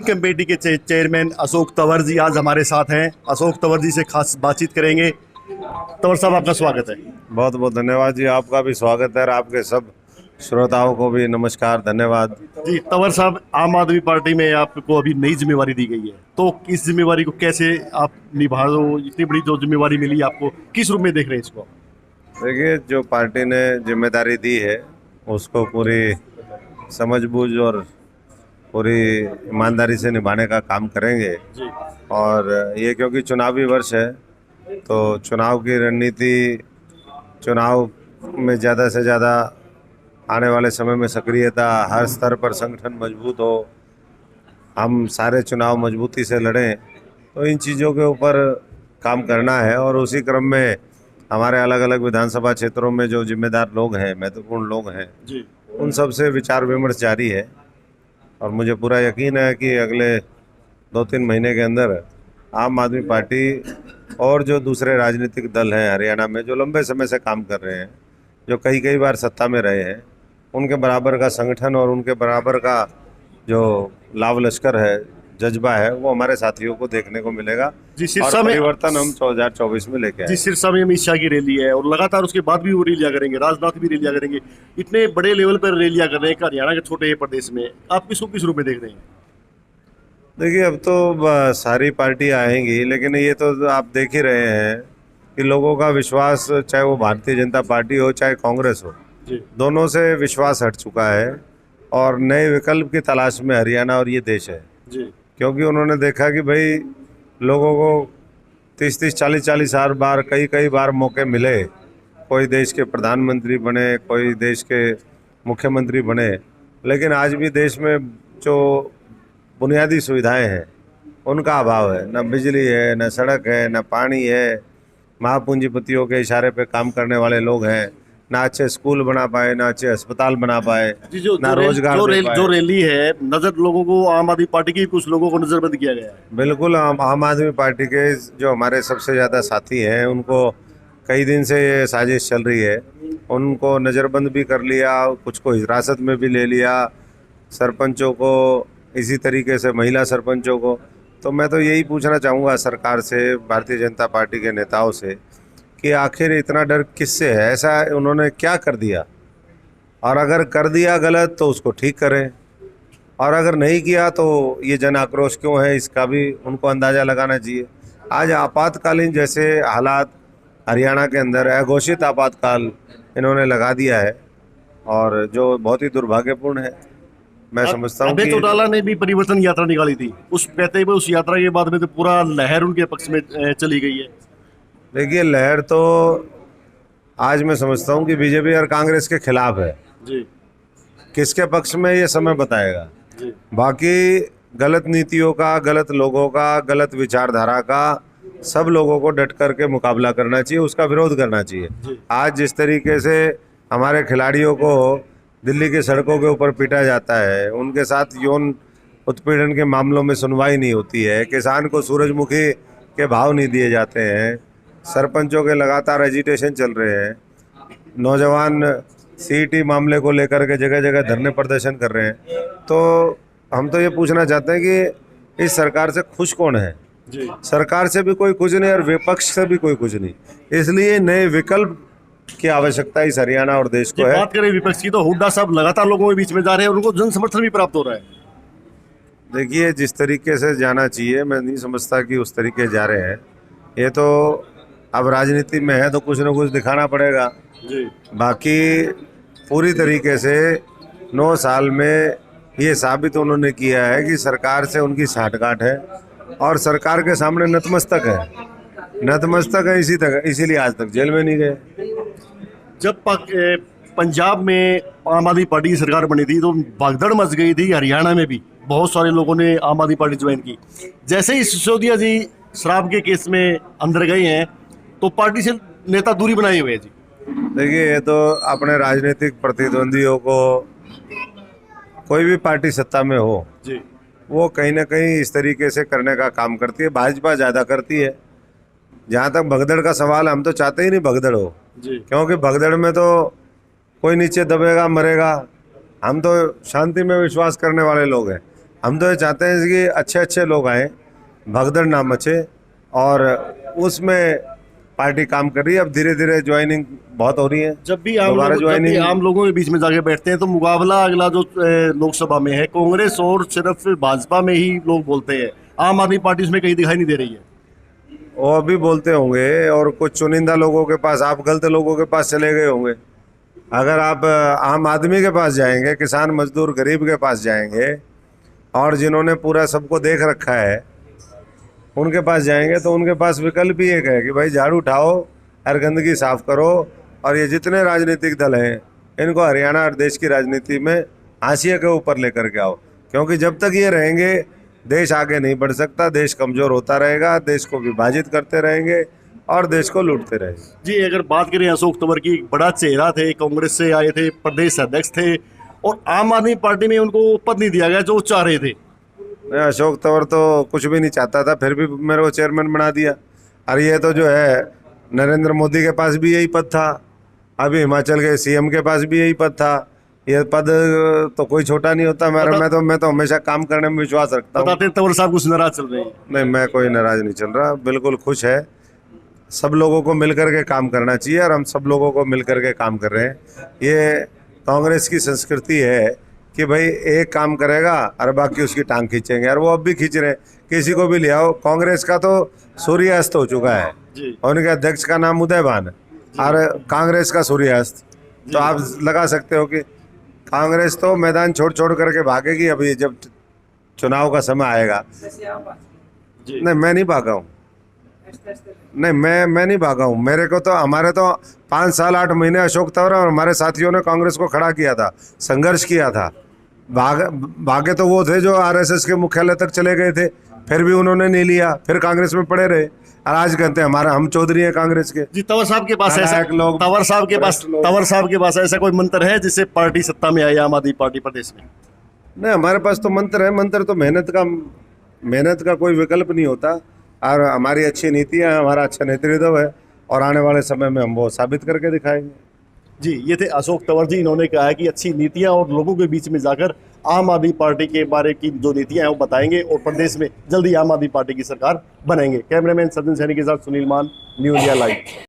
Committee के chairman Ashok Tanwar ji आज हमारे साथ हैं। अशोक तंवर जी से खास बातचीत करेंगे। तंवर साहब, आपका स्वागत है। बहुत बहुत धन्यवाद जी, आपका भी स्वागत है और आपके सब श्रोताओं को भी नमस्कार, धन्यवाद। जी तंवर साहब, आम आदमी पार्टी में आपको अभी नई जिम्मेवारी दी गई है, तो इस जिम्मेवारी को कैसे आप निभा रहे हो? इतनी बड़ी जो जिम्मेवारी मिली आपको, किस रूप में देख रहे हैं इसको? देखिए, जो पार्टी ने जिम्मेदारी दी है उसको पूरी समझबूझ और पूरी ईमानदारी से निभाने का काम करेंगे। जी और ये क्योंकि चुनावी वर्ष है तो चुनाव की रणनीति, चुनाव में ज़्यादा से ज़्यादा आने वाले समय में सक्रियता, हर स्तर पर संगठन मजबूत हो, हम सारे चुनाव मजबूती से लड़ें, तो इन चीज़ों के ऊपर काम करना है। और उसी क्रम में हमारे अलग अलग विधानसभा क्षेत्रों में जो जिम्मेदार लोग हैं, महत्वपूर्ण लोग हैं, जी उन सब से विचार विमर्श जारी है। और मुझे पूरा यकीन है कि अगले 2-3 महीने के अंदर आम आदमी पार्टी और जो दूसरे राजनीतिक दल हैं हरियाणा में, जो लंबे समय से काम कर रहे हैं, जो कई कई बार सत्ता में रहे हैं, उनके बराबर का संगठन और उनके बराबर का जो लाव लश्कर है, जज्बा है, वो हमारे साथियों को देखने को मिलेगा। जी और सिरसा में परिवर्तन हम 2024 में लेके जी आए। सिरसा में अमित शाह की रैली है और लगातार उसके बाद भी वो रैलियां करेंगे, राजनाथ भी रैलियां करेंगे। इतने बड़े लेवल पर रैलियां कर रहे हैं हरियाणा के छोटे प्रदेश में, आप किसको किस रूप में देख रहे हैं? देखिए, अब तो सारी पार्टी आएंगी, लेकिन ये तो आप देख ही रहे हैं कि लोगों का विश्वास, चाहे वो भारतीय जनता पार्टी हो चाहे कांग्रेस हो, जी दोनों से विश्वास हट चुका है और नए विकल्प की तलाश में हरियाणा और ये देश है। जी क्योंकि उन्होंने देखा कि भाई लोगों को 30-30, 40-40 बार कई कई बार मौके मिले, कोई देश के प्रधानमंत्री बने, कोई देश के मुख्यमंत्री बने, लेकिन आज भी देश में जो बुनियादी सुविधाएं हैं उनका अभाव है। न बिजली है, न सड़क है, न पानी है, महापूंजीपतियों के इशारे पे काम करने वाले लोग हैं, ना अच्छे स्कूल बना पाए, ना अच्छे अस्पताल बना पाए, जी जो ना जो, रोजगार जो, दे रेल, पाए। जो रैली है, नजर लोगों को आम आदमी पार्टी की कुछ लोगों को नजरबंद किया गया है। बिल्कुल, आम आदमी पार्टी के जो हमारे सबसे ज़्यादा साथी हैं, उनको कई दिन से ये साजिश चल रही है, उनको नज़रबंद भी कर लिया, कुछ को हिरासत में भी ले लिया, सरपंचों को, इसी तरीके से महिला सरपंचों को। तो मैं तो यही पूछना चाहूँगा सरकार से, भारतीय जनता पार्टी के नेताओं से, कि आखिर इतना डर किससे है? ऐसा उन्होंने क्या कर दिया? और अगर कर दिया गलत तो उसको ठीक करें, और अगर नहीं किया तो ये जन आक्रोश क्यों है, इसका भी उनको अंदाज़ा लगाना चाहिए। आज आपातकालीन जैसे हालात हरियाणा के अंदर, अघोषित आपातकाल इन्होंने लगा दिया है, और जो बहुत ही दुर्भाग्यपूर्ण है। मैं समझता हूँ अभय कि चौटाला ने भी परिवर्तन यात्रा निकाली थी, उस कहते हुए उस यात्रा के बाद में तो पूरा लहर उनके पक्ष में चली गई है। देखिए, लहर तो आज मैं समझता हूँ कि बीजेपी और कांग्रेस के खिलाफ है। जी किसके पक्ष में ये समय बताएगा। जी बाकी गलत नीतियों का, गलत लोगों का, गलत विचारधारा का सब लोगों को डट करके मुकाबला करना चाहिए, उसका विरोध करना चाहिए। जी आज जिस तरीके से हमारे खिलाड़ियों को दिल्ली की सड़कों के ऊपर पीटा जाता है, उनके साथ यौन उत्पीड़न के मामलों में सुनवाई नहीं होती है, किसान को सूरजमुखी के भाव नहीं दिए जाते हैं, सरपंचों के लगातार एजिटेशन चल रहे हैं, नौजवान सीईटी मामले को लेकर के जगह जगह धरने प्रदर्शन कर रहे हैं, तो हम तो ये पूछना चाहते हैं कि इस सरकार से खुश कौन है? जी सरकार से भी कोई कुछ नहीं और विपक्ष से भी कोई कुछ नहीं। इसलिए नए विकल्प की आवश्यकता इस हरियाणा और देश जी को है। बात करें विपक्ष की, तो हुड्डा साहब लगातार लोगों के बीच में जा रहे हैं और उनको जन समर्थन भी प्राप्त हो रहा है। देखिए, जिस तरीके से जाना चाहिए, मैं नहीं समझता कि उस तरीके जा रहे हैं। ये तो अब राजनीति में है तो कुछ ना कुछ दिखाना पड़ेगा। जी बाकी पूरी तरीके से 9 साल में ये साबित उन्होंने किया है कि सरकार से उनकी साठगांठ है और सरकार के सामने नतमस्तक है। नतमस्तक है, इसीलिए आज तक जेल में नहीं गए। जब पंजाब में आम आदमी पार्टी की सरकार बनी थी तो भगदड़ मच गई थी, हरियाणा में भी बहुत सारे लोगों ने आम आदमी पार्टी ज्वाइन की। जैसे ही सिसोदिया जी शराब के केस में अंदर गए हैं तो पार्टी से नेता दूरी बनाए हुए हैं। जी देखिए, ये तो अपने राजनीतिक प्रतिद्वंदियों को, कोई भी पार्टी सत्ता में हो, जी वो कहीं ना कहीं इस तरीके से करने का काम करती है। भाजपा ज़्यादा करती है। जहाँ तक भगदड़ का सवाल है, हम तो चाहते ही नहीं भगदड़ हो, जी क्योंकि भगदड़ में तो कोई नीचे दबेगा, मरेगा। हम तो शांति में विश्वास करने वाले लोग हैं। हम तो ये चाहते हैं कि अच्छे अच्छे लोग आए, भगदड़ ना मचे, और उसमें पार्टी काम कर रही है। अब धीरे धीरे ज्वाइनिंग बहुत हो रही है। जब भी आम लोगों के बीच में जाके बैठते हैं तो मुकाबला अगला जो लोकसभा में है कांग्रेस और सिर्फ भाजपा में ही लोग बोलते हैं, आम आदमी पार्टी उसमें कहीं दिखाई नहीं दे रही है। वो अभी बोलते होंगे, और कुछ चुनिंदा लोगों के पास, आप गलत लोगों के पास चले गए होंगे। अगर आप आम आदमी के पास जाएंगे, किसान मजदूर गरीब के पास जाएंगे, और जिन्होंने पूरा सबको देख रखा है उनके पास जाएंगे, तो उनके पास विकल्प ही एक है कि भाई झाड़ू उठाओ और गंदगी साफ करो, और ये जितने राजनीतिक दल हैं इनको हरियाणा और देश की राजनीति में हाशिए के ऊपर लेकर के आओ। क्योंकि जब तक ये रहेंगे देश आगे नहीं बढ़ सकता, देश कमज़ोर होता रहेगा, देश को विभाजित करते रहेंगे और देश को लूटते रहेंगे। जी, अगर बात करें अशोक तंवर की, बड़ा चेहरा थे, कांग्रेस से आए थे, प्रदेश अध्यक्ष थे, और आम आदमी पार्टी में उनको पद नहीं दिया गया जो वो चाह रहे थे। मैं अशोक तंवर तो कुछ भी नहीं चाहता था, फिर भी मेरे को चेयरमैन बना दिया। और ये तो जो है नरेंद्र मोदी के पास भी यही पद था, अभी हिमाचल के सीएम के पास भी यही पद था। ये पद तो कोई छोटा नहीं होता। मैं तो हमेशा काम करने में विश्वास रखता हूँ। बताते हैं तंवर साहब कुछ नाराज चल रहे हैं। नहीं, मैं कोई नाराज नहीं चल रहा, बिल्कुल खुश है। सब लोगों को मिलकर के काम करना चाहिए, और हम सब लोगों को मिलकर के काम कर रहे हैं। ये कांग्रेस की संस्कृति है कि भाई एक काम करेगा और बाकी उसकी टांग खींचेंगे, और वो अब भी खींच रहे हैं। किसी को भी ले आओ, कांग्रेस का तो सूर्यास्त हो चुका है, और उनके अध्यक्ष का नाम उदयभान है, और कांग्रेस का सूर्यास्त। तो आप लगा सकते हो कि कांग्रेस तो मैदान छोड़ छोड़ करके भागेगी अभी जब चुनाव का समय आएगा। नहीं, मैं नहीं भागा हूँ। नहीं, मैं नहीं भागा हूँ। मेरे को तो, हमारे तो 5 साल 8 महीने अशोक तंवर और हमारे साथियों ने कांग्रेस को खड़ा किया था, संघर्ष किया था। भागे तो वो थे जो आरएसएस के मुख्यालय तक चले गए थे, फिर भी उन्होंने नहीं लिया, फिर कांग्रेस में पड़े रहे, और आज कहते हैं हम चौधरी हैं कांग्रेस के। जी, तंवर साहब के पास तंवर साहब के पास ऐसा कोई मंत्र है जिससे पार्टी सत्ता में आई, आम आदमी पार्टी प्रदेश में? नहीं, हमारे पास तो मंत्र है। मंत्र तो मेहनत का कोई विकल्प नहीं होता, और हमारी अच्छी नीतियाँ, हमारा अच्छा नेतृत्व है, और आने वाले समय में हम वो साबित करके दिखाएंगे। जी, ये थे अशोक तंवर जी। इन्होंने कहा है कि अच्छी नीतियां और लोगों के बीच में जाकर आम आदमी पार्टी के बारे की जो नीतियां हैं वो बताएंगे, और प्रदेश में जल्दी आम आदमी पार्टी की सरकार बनाएंगे। कैमरामैन सचिन सैनी के साथ सुनील मान, न्यू इंडिया लाइव।